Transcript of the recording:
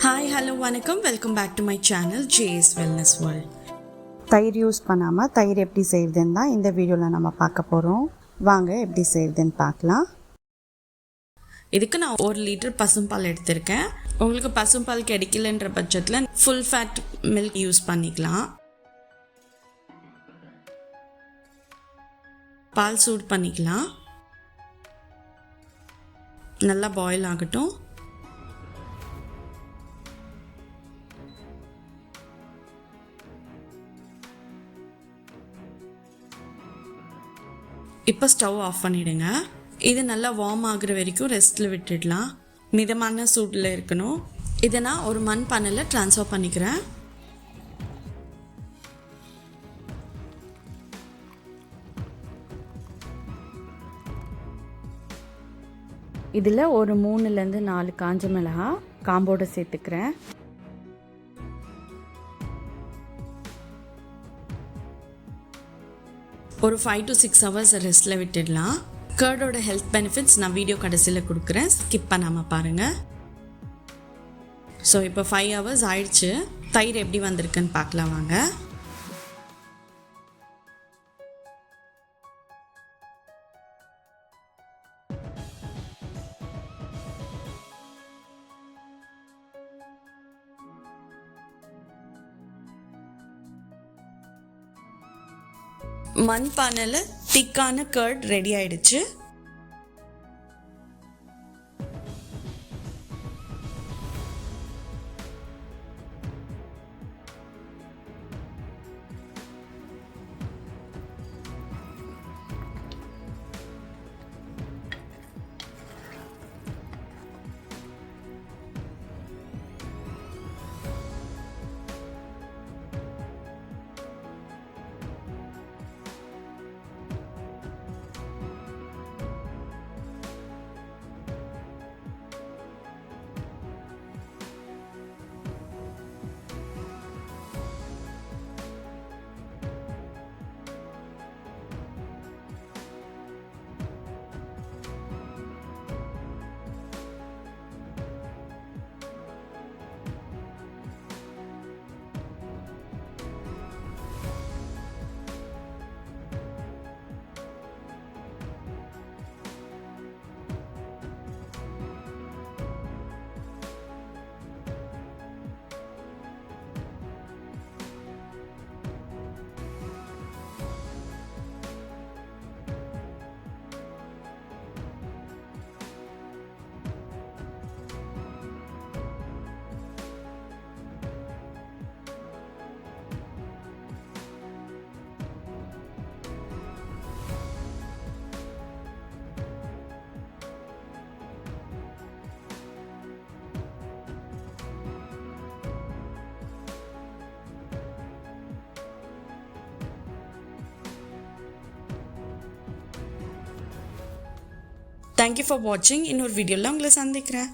Hi hello வணக்கம், welcome back to my channel JS wellness world. தயிர் use பண்ணாமல் தயிர் எப்படி செய்யுதுன்னு தான் இந்த வீடியோவில் நம்ம பார்க்க போகிறோம். வாங்க எப்படி செய்யுதுன்னு பார்க்கலாம். இதுக்கு நான் 1 லிட்டர் பசும்பால் எடுத்திருக்கேன். உங்களுக்கு பசும்பால் கிடைக்கலன்ற பட்சத்தில் ஃபுல் ஃபேட் மில்க் யூஸ் பண்ணிக்கலாம். பால் சூடு பண்ணிக்கலாம். நல்லா பாயில் ஆகட்டும். இப்போ ஸ்டவ் ஆஃப் பண்ணிவிடுங்க. இது நல்லா வார்ம் ஆகுற வரைக்கும் ரெஸ்ட்டில் விட்டுடலாம். மிதமான சூட்டில் இருக்கணும். இதை நான் ஒரு மண் பானையில் ட்ரான்ஸ்ஃபர் பண்ணிக்கிறேன். இதில் ஒரு 3லேருந்து 4 காஞ்ச மிளகாய் காம்போடு சேர்த்துக்கிறேன். ஒரு 5 to 6 hours ரெஸ்ட்டில் விட்டுடலாம். கர்டோட ஹெல்த் பெனிஃபிட்ஸ் நான் வீடியோ கடைசியில் கொடுக்குறேன், ஸ்கிப் பண்ணாமல் பாருங்கள். ஸோ இப்போ 5 hours ஆயிடுச்சு. தயிர் எப்படி வந்திருக்குன்னு பார்க்கலாம் வாங்க. மண் பானையில் திக்கான கர்ட் ரெடி ஆயிடுச்சு. தேங்க்யூ ஃபார் வாட்சிங். இன்னொரு வீடியோவில் உங்களை சந்திக்கிறேன்.